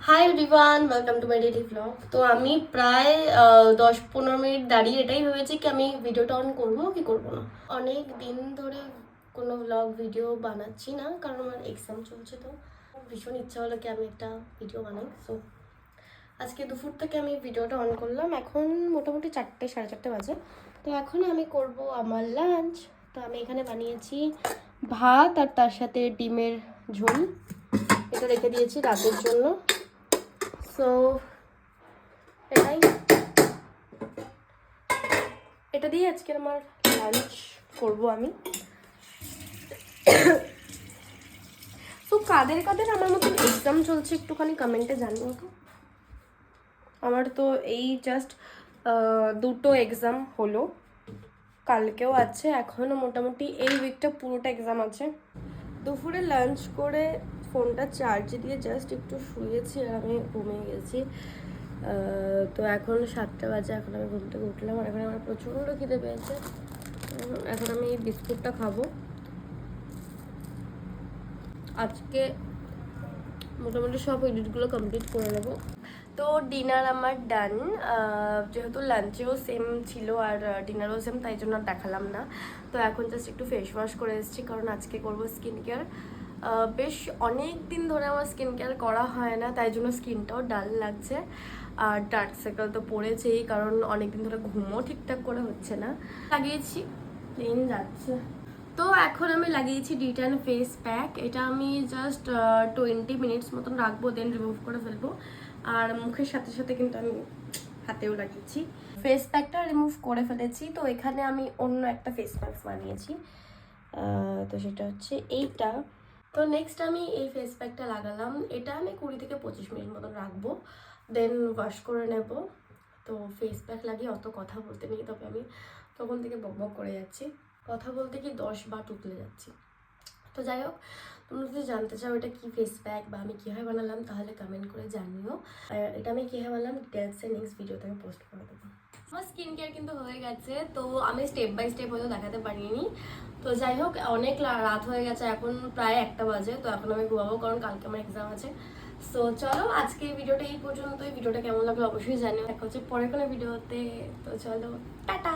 Hi everyone, welcome to my daily blog. তো আমি প্রায় 10-15 মিনিট দাঁড়িয়ে এটাই ভেবেছি কি আমি ভিডিওটা অন করবো কি করবো না। অনেক দিন ধরে কোনো ব্লগ ভিডিও বানাচ্ছি না, কারণ আমার এক্সাম চলছে। তো ভীষণ ইচ্ছা হলো কি আমি একটা ভিডিও বানাই। সো আজকে দুপুর থেকে আমি ভিডিওটা অন করলাম। এখন মোটামুটি 4-4:30 বাজে। তো এখন আমি করব আমার লাঞ্চ। তো আমি এখানে বানিয়েছি ভাত আর তার সাথে ডিমের ঝোল। এটা রেখে দিয়েছি রাতের জন্য। সো এটা দিয়ে আজকে আমার লাঞ্চ করব আমি। সো কাদের কাদের আমার মতন এক্সাম চলছে একটুখানি কমেন্টে জানিও তো। আমার তো এই জাস্ট দুটো এক্সাম হলো, কালকেও আছে, এখনও মোটামুটি এই উইকটা পুরোটা এক্সাম আছে। দুপুরে লাঞ্চ করে ফোনটা চার্জে দিয়ে জাস্ট একটু শুয়েছি আর আমি ঘুমিয়ে গেছি। তো এখন 7টা বাজে, এখন আমি ঘুম থেকে উঠলাম আর এখন আমার প্রচণ্ড খিদে পেয়েছে। এখন আমি এই বিস্কুটটা খাবো। আজকে মোটামুটি সব এডিটগুলো কমপ্লিট করে নেবো। তো ডিনার আমার ডান, যেহেতু লাঞ্চেও সেম ছিল আর ডিনারও সেম, তাই জন্য আর দেখালাম না। তো এখন জাস্ট একটু ফেস ওয়াশ করে এসেছি, কারণ আজকে করব স্কিন কেয়ার। বেশ অনেক দিন ধরে আমার স্কিন কেয়ার করা হয় না, তাই জন্য স্কিনটাও ডাল লাগছে। আর ডার্ক সার্কেল তো পড়েছেই, কারণ অনেক দিন ধরে ঘুমও ঠিকঠাক করে হচ্ছে না। লাগিয়েছি, প্লেন যাচ্ছে। তো এখন আমি লাগিয়েছি ডিটান ফেস প্যাক। এটা আমি জাস্ট 20 মিনিটস মতন রাখবো, দেন রিমুভ করে ফেলবো। আর মুখের সাথে সাথে কিন্তু আমি হাতেও লাগিয়েছি। ফেস প্যাকটা রিমুভ করে ফেলেছি। তো এখানে আমি অন্য একটা ফেস প্যাক বানিয়েছি, তো সেটা হচ্ছে এইটা। তো নেক্সট আমি এই ফেস প্যাকটা লাগালাম। এটা আমি 20 থেকে 25 মিনিট মতন রাখবো, দেন ওয়াশ করে নেব। তো ফেস প্যাক লাগিয়ে অত কথা বলতে নেই, তবে আমি তখন থেকে বকবক করে যাচ্ছি, কথা বলতে কি 10 বার তুতলে যাচ্ছি। তো যাই হোক, তোমরা যদি জানতে চাও এটা কি ফেস প্যাক বা আমি কীভাবে বানালাম, তাহলে কমেন্ট করে জানিও। আর এটা আমি কীভাবে বানালাম ডিটেলসে নেক্সট ভিডিওতে আমি পোস্ট করে দেবো। আমার স্কিন কেয়ার কিন্তু হয়ে গেছে, তো আমি স্টেপ বাই স্টেপ হয়তো দেখাতে পারিনি। তো যাই হোক, অনেক রাত হয়ে গেছে, এখন প্রায় 1টা বাজে। তো এখন আমি ঘুমাবো, কারণ কালকে আমার এক্সাম আছে। সো চলো, আজকে এই ভিডিওটা এই পর্যন্তই। ভিডিওটা কেমন লাগলো অবশ্যই জানিও। দেখা হচ্ছে পরের কোনো ভিডিওতে। তো চলো, টাটা।